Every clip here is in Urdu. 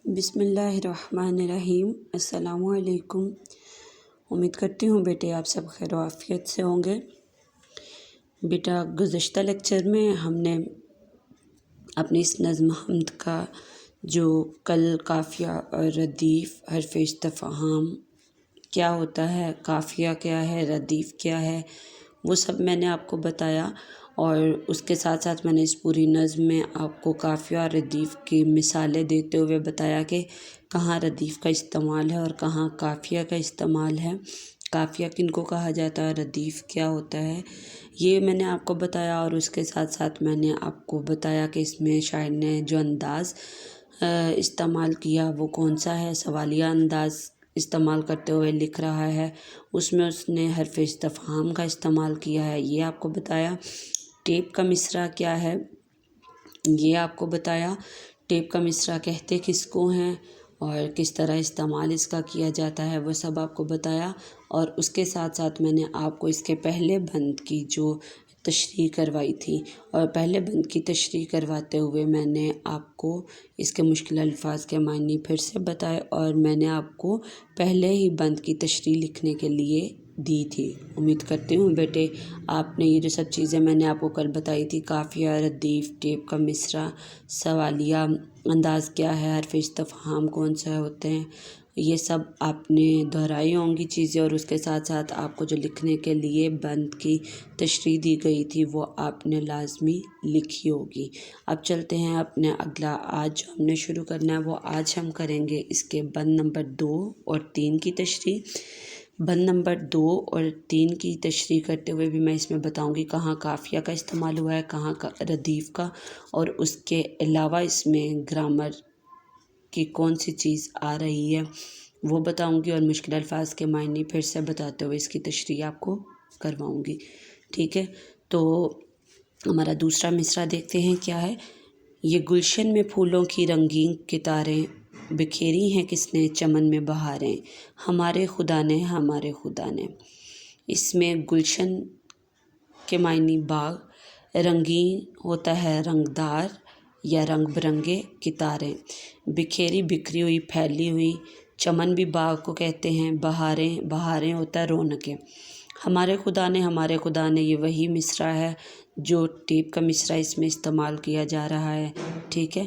بسم اللہ الرحمن الرحیم۔ السلام علیکم۔ امید کرتی ہوں بیٹے آپ سب خیر و عافیت سے ہوں گے۔ بیٹا گزشتہ لیکچر میں ہم نے اپنی اس نظم حمد کا جو کل قافیہ اور ردیف حرف استفہام کیا ہوتا ہے، قافیہ کیا ہے، ردیف کیا ہے، وہ سب میں نے آپ کو بتایا، اور اس کے ساتھ ساتھ میں نے اس پوری نظم میں آپ کو قافیہ اور ردیف کی مثالیں دیتے ہوئے بتایا کہ کہاں ردیف کا استعمال ہے اور کہاں قافیہ کا استعمال ہے، قافیہ کن کو کہا جاتا ہے، ردیف کیا ہوتا ہے، یہ میں نے آپ کو بتایا۔ اور اس کے ساتھ ساتھ میں نے آپ کو بتایا کہ اس میں شاعر نے جو انداز استعمال کیا وہ کون سا ہے، سوالیہ انداز استعمال کرتے ہوئے لکھ رہا ہے، اس میں اس نے حرف استفہام کا استعمال کیا ہے، یہ آپ کو بتایا۔ ٹیپ کا مصرع کیا ہے یہ آپ کو بتایا، ٹیپ کا مصرع کہتے کس کو ہیں اور کس طرح استعمال اس کا کیا جاتا ہے، وہ سب آپ کو بتایا۔ اور اس کے ساتھ ساتھ میں نے آپ کو اس کے پہلے بند کی جو تشریح کروائی تھی، اور پہلے بند کی تشریح کرواتے ہوئے میں نے آپ کو اس کے مشکل الفاظ کے معنی پھر سے بتائے، اور میں نے آپ کو پہلے ہی بند کی تشریح لکھنے کے لیے دی تھی۔ امید کرتی ہوں بیٹے آپ نے یہ جو سب چیزیں میں نے آپ کو کل بتائی تھی، قافیہ، ردیف، ٹیپ کا مصرع، سوالیہ انداز کیا ہے، حرف استفہام کون سے ہوتے ہیں، یہ سب آپ نے دہرائی ہوں گی چیزیں، اور اس کے ساتھ ساتھ آپ کو جو لکھنے کے لیے بند کی تشریح دی گئی تھی وہ آپ نے لازمی لکھی ہوگی۔ اب چلتے ہیں اپنے اگلا، آج ہم نے شروع کرنا ہے وہ آج ہم کریں گے اس کے بند نمبر 2 اور 3 کی تشریح۔ بند نمبر 2 اور 3 کی تشریح کرتے ہوئے بھی میں اس میں بتاؤں گی کہاں قافیہ کا استعمال ہوا ہے، کہاں ردیف کا، اور اس کے علاوہ اس میں گرامر کی کون سی چیز آ رہی ہے وہ بتاؤں گی، اور مشکل الفاظ کے معنی پھر سے بتاتے ہوئے اس کی تشریح آپ کو کرواؤں گی، ٹھیک ہے۔ تو ہمارا دوسرا مصرع دیکھتے ہیں کیا ہے۔ یہ گلشن میں پھولوں کی رنگین کتاریں، بکھیری ہیں کس نے چمن میں بہاریں، ہمارے خدا نے ہمارے خدا نے۔ اس میں گلشن کے معنی باغ، رنگین ہوتا ہے رنگدار یا رنگ برنگے، کتاریں بکھیری بکھری ہوئی پھیلی ہوئی، چمن بھی باغ کو کہتے ہیں، بہاریں بہاریں ہوتا ہے رونقیں۔ ہمارے خدا نے یہ وہی مصرع ہے جو ٹیپ کا مصرع اس میں استعمال کیا جا رہا ہے، ٹھیک ہے۔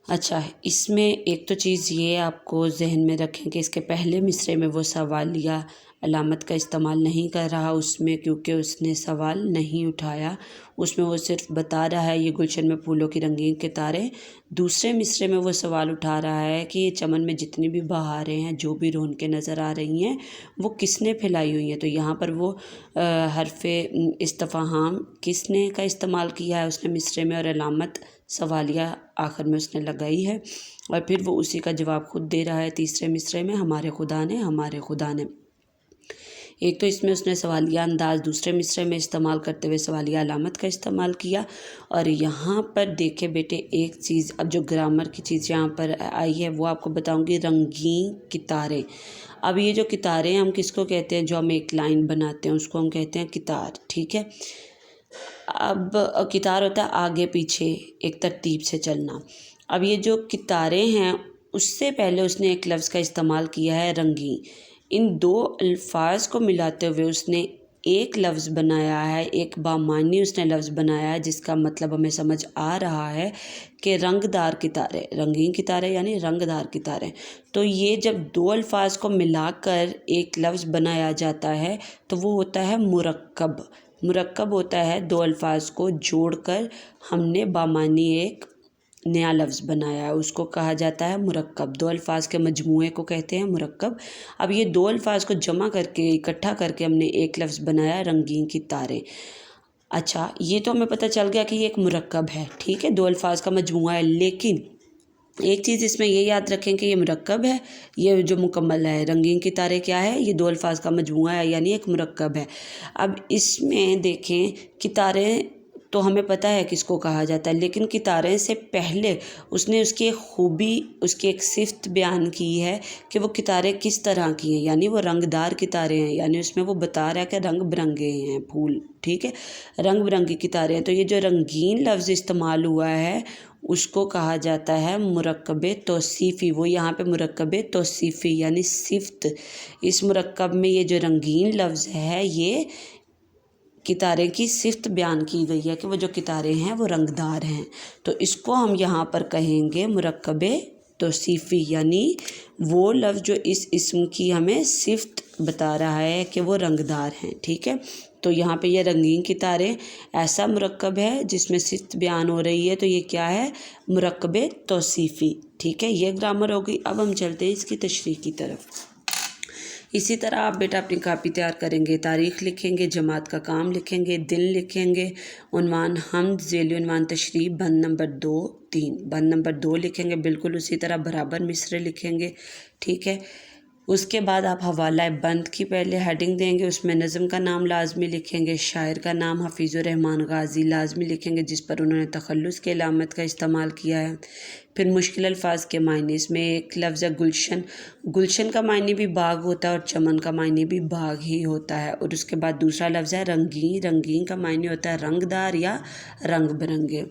اچھا، اس میں ایک تو چیز یہ آپ کو ذہن میں رکھیں کہ اس کے پہلے مصرعے میں وہ سوالیہ علامت کا استعمال نہیں کر رہا اس میں، کیونکہ اس نے سوال نہیں اٹھایا، اس میں وہ صرف بتا رہا ہے یہ گلشن میں پھولوں کی رنگین کتاریں۔ دوسرے مصرعے میں وہ سوال اٹھا رہا ہے کہ یہ چمن میں جتنی بھی بہاریں ہیں، جو بھی رونقیں نظر آ رہی ہیں، وہ کس نے پھیلائی ہوئی ہیں۔ تو یہاں پر وہ حرف استفہام کس نے کا استعمال کیا ہے اس نے مصرعے میں، اور علامت سوالیہ آخر میں اس نے لگائی ہے، اور پھر وہ اسی کا جواب خود دے رہا ہے تیسرے مصرعے میں، ہمارے خدا نے ہمارے خدا نے۔ ایک تو اس میں اس نے سوالیہ انداز دوسرے مصرعے میں استعمال کرتے ہوئے سوالیہ علامت کا استعمال کیا، اور یہاں پر دیکھیں بیٹے ایک چیز، اب جو گرامر کی چیز یہاں پر آئی ہے وہ آپ کو بتاؤں گی، رنگین کتاریں۔ اب یہ جو کتاریں ہم کس کو کہتے ہیں، جو ہم ایک لائن بناتے ہیں اس کو ہم کہتے ہیں کتار، ٹھیک ہے۔ اب کتار ہوتا ہے آگے پیچھے ایک ترتیب سے چلنا۔ اب یہ جو کتاریں ہیں اس سے پہلے اس نے ایک لفظ کا استعمال کیا ہے رنگین، ان دو الفاظ کو ملاتے ہوئے اس نے ایک لفظ بنایا ہے، ایک بامعنی اس نے لفظ بنایا ہے، جس کا مطلب ہمیں سمجھ آ رہا ہے کہ رنگ دار کتاریں، رنگین کتاریں یعنی رنگ دار کتاریں۔ تو یہ جب دو الفاظ کو ملا کر ایک لفظ بنایا جاتا ہے تو وہ ہوتا ہے مرکب۔ مرکب ہوتا ہے دو الفاظ کو جوڑ کر ہم نے بامعنی ایک نیا لفظ بنایا ہے، اس کو کہا جاتا ہے مرکب، دو الفاظ کے مجموعے کو کہتے ہیں مرکب۔ اب یہ دو الفاظ کو جمع کر کے اکٹھا کر کے ہم نے ایک لفظ بنایا ہے رنگین کتاریں۔ اچھا، یہ تو ہمیں پتہ چل گیا کہ یہ ایک مرکب ہے، ٹھیک ہے، دو الفاظ کا مجموعہ ہے، لیکن ایک چیز اس میں یہ یاد رکھیں کہ یہ مرکب ہے، یہ جو مکمل ہے رنگین کتاریں کیا ہے، یہ دو الفاظ کا مجموعہ ہے یعنی ایک مرکب ہے۔ اب اس میں دیکھیں کتاریں تو ہمیں پتہ ہے کس کو کہا جاتا ہے، لیکن کتاریں سے پہلے اس نے اس کی ایک خوبی، اس کی ایک صفت بیان کی ہے کہ وہ کتاریں کس طرح کی ہیں، یعنی وہ رنگ دار کتاریں ہیں، یعنی اس میں وہ بتا رہا ہے کہ رنگ برنگے ہیں پھول، ٹھیک ہے، رنگ برنگی کتاریں ہیں۔ تو یہ جو رنگین لفظ استعمال ہوا ہے اس کو کہا جاتا ہے مرکب توصیفی۔ وہ یہاں پہ مرکب توصیفی یعنی صفت، اس مرکب میں یہ جو رنگین لفظ ہے یہ کتارے کی صفت بیان کی گئی ہے کہ وہ جو کتارے ہیں وہ رنگدار ہیں، تو اس کو ہم یہاں پر کہیں گے مرکب توصیفی، یعنی وہ لفظ جو اس اسم کی ہمیں صفت بتا رہا ہے کہ وہ رنگدار ہیں، ٹھیک ہے۔ تو یہاں پہ یہ رنگین کتارے ایسا مرکب ہے جس میں صفت بیان ہو رہی ہے، تو یہ کیا ہے؟ مرکب توصیفی، ٹھیک ہے۔ یہ گرامر ہوگی۔ اب ہم چلتے ہیں اس کی تشریح کی طرف۔ اسی طرح آپ بیٹا اپنی کاپی تیار کریں گے، تاریخ لکھیں گے، جماعت کا کام لکھیں گے، دن لکھیں گے، عنوان حمد، ذیلی عنوان تشریح، بند نمبر 2 3، بند نمبر 2 لکھیں گے، بالکل اسی طرح برابر مصرے لکھیں گے، ٹھیک ہے۔ اس کے بعد آپ حوالہ بند کی پہلے ہیڈنگ دیں گے، اس میں نظم کا نام لازمی لکھیں گے، شاعر کا نام حفیظ الرحمن غازی لازمی لکھیں گے جس پر انہوں نے تخلص کی علامت کا استعمال کیا ہے۔ پھر مشکل الفاظ کے معنی، اس میں ایک لفظ ہے گلشن، گلشن کا معنی بھی باغ ہوتا ہے اور چمن کا معنی بھی باغ ہی ہوتا ہے۔ اور اس کے بعد دوسرا لفظ ہے رنگین، رنگین کا معنی ہوتا ہے رنگدار یا رنگ برنگے۔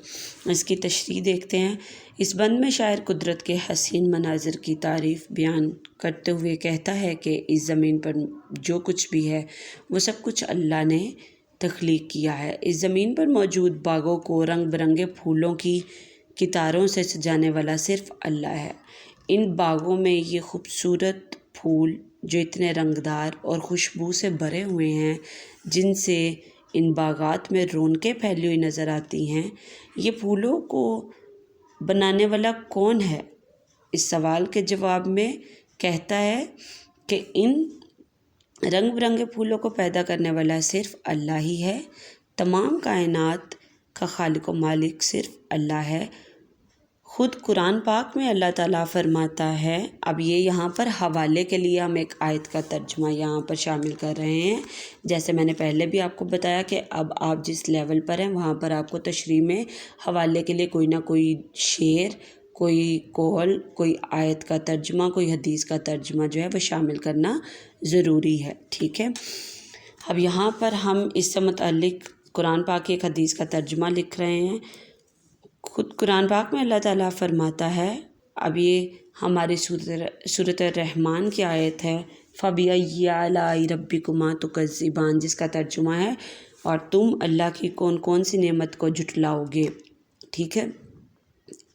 اس کی تشریح دیکھتے ہیں۔ اس بند میں شاعر قدرت کے حسین مناظر کی تعریف بیان کرتے ہوئے کہتا ہے کہ اس زمین پر جو کچھ بھی ہے وہ سب کچھ اللہ نے تخلیق کیا ہے۔ اس زمین پر موجود باغوں کو رنگ برنگے پھولوں کی کتاروں سے سجانے والا صرف اللہ ہے۔ ان باغوں میں یہ خوبصورت پھول جو اتنے رنگدار اور خوشبو سے بھرے ہوئے ہیں، جن سے ان باغات میں رونقیں پھیلی ہوئی نظر آتی ہیں، یہ پھولوں کو بنانے والا کون ہے؟ اس سوال کے جواب میں کہتا ہے کہ ان رنگ برنگے پھولوں کو پیدا کرنے والا صرف اللہ ہی ہے۔ تمام کائنات کا خالق و مالک صرف اللہ ہے۔ خود قرآن پاک میں اللہ تعالیٰ فرماتا ہے، اب یہ یہاں پر حوالے کے لیے ہم ایک آیت کا ترجمہ یہاں پر شامل کر رہے ہیں۔ جیسے میں نے پہلے بھی آپ کو بتایا کہ اب آپ جس لیول پر ہیں وہاں پر آپ کو تشریح میں حوالے کے لیے کوئی نہ کوئی شعر، کوئی قول، کوئی آیت کا ترجمہ، کوئی حدیث کا ترجمہ جو ہے وہ شامل کرنا ضروری ہے، ٹھیک ہے۔ اب یہاں پر ہم اس سے متعلق قرآن پاک کی ایک حدیث کا ترجمہ لکھ رہے ہیں۔ خود قرآن پاک میں اللہ تعالیٰ فرماتا ہے، اب یہ ہماری سورۃ الرحمن کی آیت ہے، فَبِأَيِّ آلَاءِ رَبِّكُمَا تُكَذِّبَانِ، جس کا ترجمہ ہے اور تم اللہ کی کون کون سی نعمت کو جھٹلاؤ گے، ٹھیک ہے۔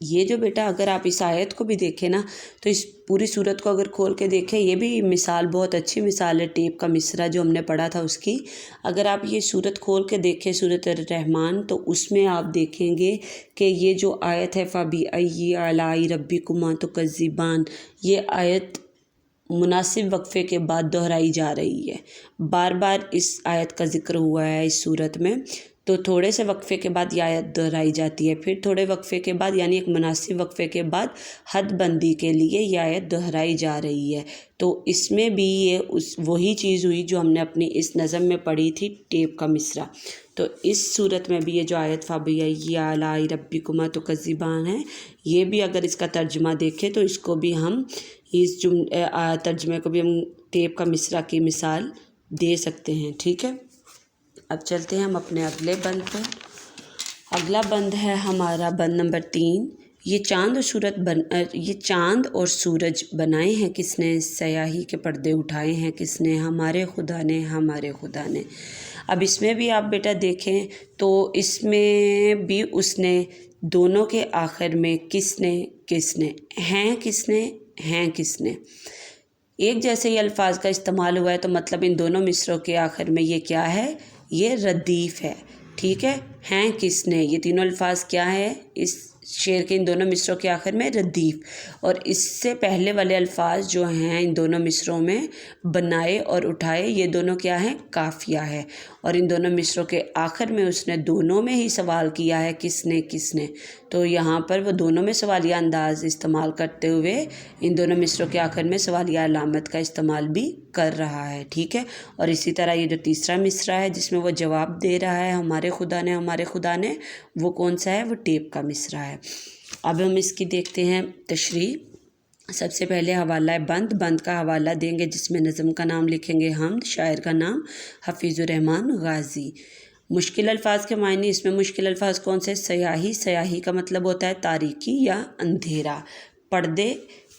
یہ جو بیٹا اگر آپ اس آیت کو بھی دیکھیں نا تو اس پوری صورت کو اگر کھول کے دیکھیں، یہ بھی مثال بہت اچھی مثال ہے ٹیپ کا مصرع جو ہم نے پڑھا تھا اس کی۔ اگر آپ یہ صورت کھول کے دیکھیں سورۃ الرحمن تو اس میں آپ دیکھیں گے کہ یہ جو آیت ہے فَبِأَيِّ آلَاءِ رَبِّكُمَا تُكَذِّبَانِ، یہ آیت مناسب وقفے کے بعد دہرائی جا رہی ہے۔ بار بار اس آیت کا ذکر ہوا ہے اس صورت میں، تو تھوڑے سے وقفے کے بعد یہ آیت دہرائی جاتی ہے، پھر تھوڑے وقفے کے بعد یعنی ایک مناسب وقفے کے بعد حد بندی کے لیے یہ آیت دہرائی جا رہی ہے۔ تو اس میں بھی یہ وہی چیز ہوئی جو ہم نے اپنی اس نظم میں پڑھی تھی ٹیپ کا مصرع۔ تو اس صورت میں بھی یہ جو آیت فَبِأَيِّ آلَاءِ رَبِّكُمَا تُكَذِّبَانِ ہے، یہ بھی اگر اس کا ترجمہ دیکھیں تو اس کو بھی ہم اس ترجمے کو بھی ہم ٹیپ کا مصرع کی مثال دے سکتے ہیں، ٹھیک ہے۔ اب چلتے ہیں ہم اپنے اگلے بند پر۔ اگلا بند ہے ہمارا بند نمبر 3۔ یہ چاند اور سورج بنائے ہیں کس نے، سیاہی کے پردے اٹھائے ہیں کس نے، ہمارے خدا نے، ہمارے خدا نے۔ اب اس میں بھی آپ بیٹا دیکھیں تو اس میں بھی اس نے دونوں کے آخر میں کس نے ہیں کس نے ہیں کس نے، ایک جیسے ہی الفاظ کا استعمال ہوا ہے تو مطلب ان دونوں مصروں کے آخر میں یہ کیا ہے، یہ ردیف ہے، ٹھیک ہے۔ ہیں کس نے، یہ تینوں الفاظ کیا ہے اس شعر کے ان دونوں مصروں کے آخر میں ردیف، اور اس سے پہلے والے الفاظ جو ہیں ان دونوں مصروں میں بنائے اور اٹھائے، یہ دونوں کیا ہیں، قافیہ ہے، اور ان دونوں مصروں کے آخر میں اس نے دونوں میں ہی سوال کیا ہے کس نے، تو یہاں پر وہ دونوں میں سوالیہ انداز استعمال کرتے ہوئے ان دونوں مصروں کے آخر میں سوالیہ علامت کا استعمال بھی کر رہا ہے، ٹھیک ہے۔ اور اسی طرح یہ جو تیسرا مصرع ہے جس میں وہ جواب دے رہا ہے ہمارے خدا نے، ہمارے خدا نے، وہ کون سا ہے، وہ ٹیپ کا مصرع ہے۔ اب ہم اس کی دیکھتے ہیں تشریح۔ سب سے پہلے حوالہ بند کا حوالہ دیں گے جس میں نظم کا نام لکھیں گے حمد، شاعر کا نام حفیظ الرحمن غازی۔ مشکل الفاظ کے معنی، اس میں مشکل الفاظ کون سے؟ سیاہی، سیاہی کا مطلب ہوتا ہے تاریکی یا اندھیرا۔ پردے،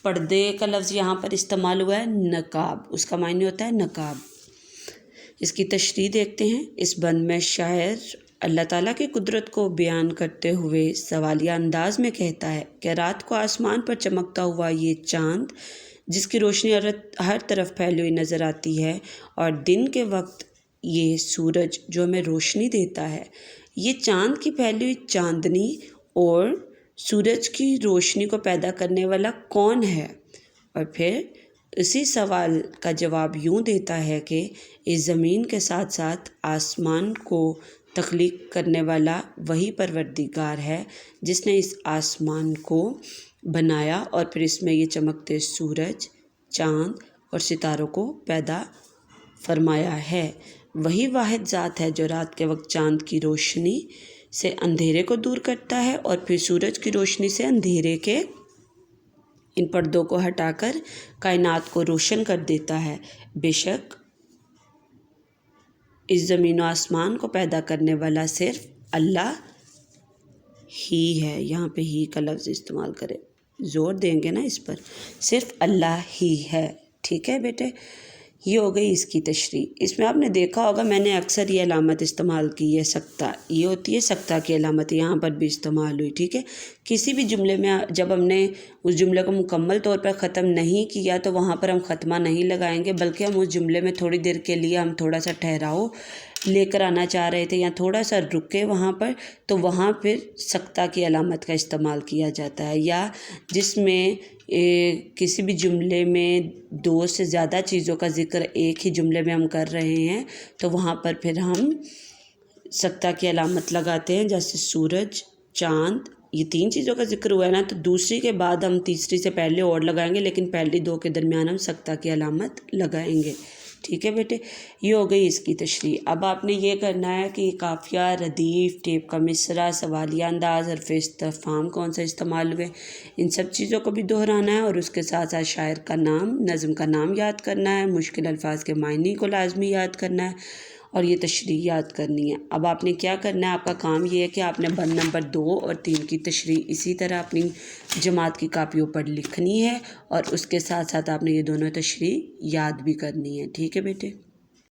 پردے کا لفظ یہاں پر استعمال ہوا ہے نقاب، اس کا معنی ہوتا ہے نقاب۔ اس کی تشریح دیکھتے ہیں۔ اس بند میں شاعر اللہ تعالیٰ کی قدرت کو بیان کرتے ہوئے سوالیہ انداز میں کہتا ہے کہ رات کو آسمان پر چمکتا ہوا یہ چاند جس کی روشنی ہر طرف پھیلی ہوئی نظر آتی ہے، اور دن کے وقت یہ سورج جو ہمیں روشنی دیتا ہے، یہ چاند کی پھیلی ہوئی چاندنی اور سورج کی روشنی کو پیدا کرنے والا کون ہے؟ اور پھر اسی سوال کا جواب یوں دیتا ہے کہ اس زمین کے ساتھ ساتھ آسمان کو تخلیق کرنے والا وہی پروردگار ہے جس نے اس آسمان کو بنایا اور پھر اس میں یہ چمکتے سورج، چاند اور ستاروں کو پیدا فرمایا ہے۔ وہی واحد ذات ہے جو رات کے وقت چاند کی روشنی سے اندھیرے کو دور کرتا ہے اور پھر سورج کی روشنی سے اندھیرے کے ان پردوں کو ہٹا کر کائنات کو روشن کر دیتا ہے۔ بے شک اس زمین و آسمان کو پیدا کرنے والا صرف اللہ ہی ہے۔ یہاں پہ ہی کا لفظ استعمال کرے، زور دیں گے نا اس پر، صرف اللہ ہی ہے۔ ٹھیک ہے بیٹے، یہ ہو گئی اس کی تشریح۔ اس میں آپ نے دیکھا ہوگا میں نے اکثر یہ علامت استعمال کی ہے سکتہ، یہ ہوتی ہے سکتہ کی علامت، یہاں پر بھی استعمال ہوئی۔ ٹھیک ہے، کسی بھی جملے میں جب ہم نے اس جملے کو مکمل طور پر ختم نہیں کیا تو وہاں پر ہم ختمہ نہیں لگائیں گے، بلکہ ہم اس جملے میں تھوڑی دیر کے لیے ہم تھوڑا سا ٹھہراؤ لے کر آنا چاہ رہے تھے یا تھوڑا سا رکے وہاں پر، تو وہاں پھر سکتہ کی علامت کا استعمال کیا جاتا ہے۔ یا جس میں کسی بھی جملے میں دو سے زیادہ چیزوں کا ذکر ایک ہی جملے میں ہم کر رہے ہیں تو وہاں پر پھر ہم سکتہ کی علامت لگاتے ہیں۔ جیسے سورج، چاند، یہ تین چیزوں کا ذکر ہوا ہے نا، تو دوسری کے بعد ہم تیسری سے پہلے اور لگائیں گے، لیکن پہلی دو کے درمیان ہم سکتہ کی علامت لگائیں گے۔ ٹھیک ہے بیٹے، یہ ہو گئی اس کی تشریح۔ اب آپ نے یہ کرنا ہے کہ قافیہ، ردیف، ٹیپ کا مصرع، سوالیہ انداز، حرف استفہام کون سا استعمال ہوئے، ان سب چیزوں کو بھی دہرانا ہے، اور اس کے ساتھ ساتھ شاعر کا نام، نظم کا نام یاد کرنا ہے، مشکل الفاظ کے معنی کو لازمی یاد کرنا ہے، اور یہ تشریح یاد کرنی ہے۔ اب آپ نے کیا کرنا ہے، آپ کا کام یہ ہے کہ آپ نے بند نمبر 2 اور 3 کی تشریح اسی طرح اپنی جماعت کی کاپیوں پر لکھنی ہے، اور اس کے ساتھ ساتھ آپ نے یہ دونوں تشریح یاد بھی کرنی ہے۔ ٹھیک ہے بیٹے۔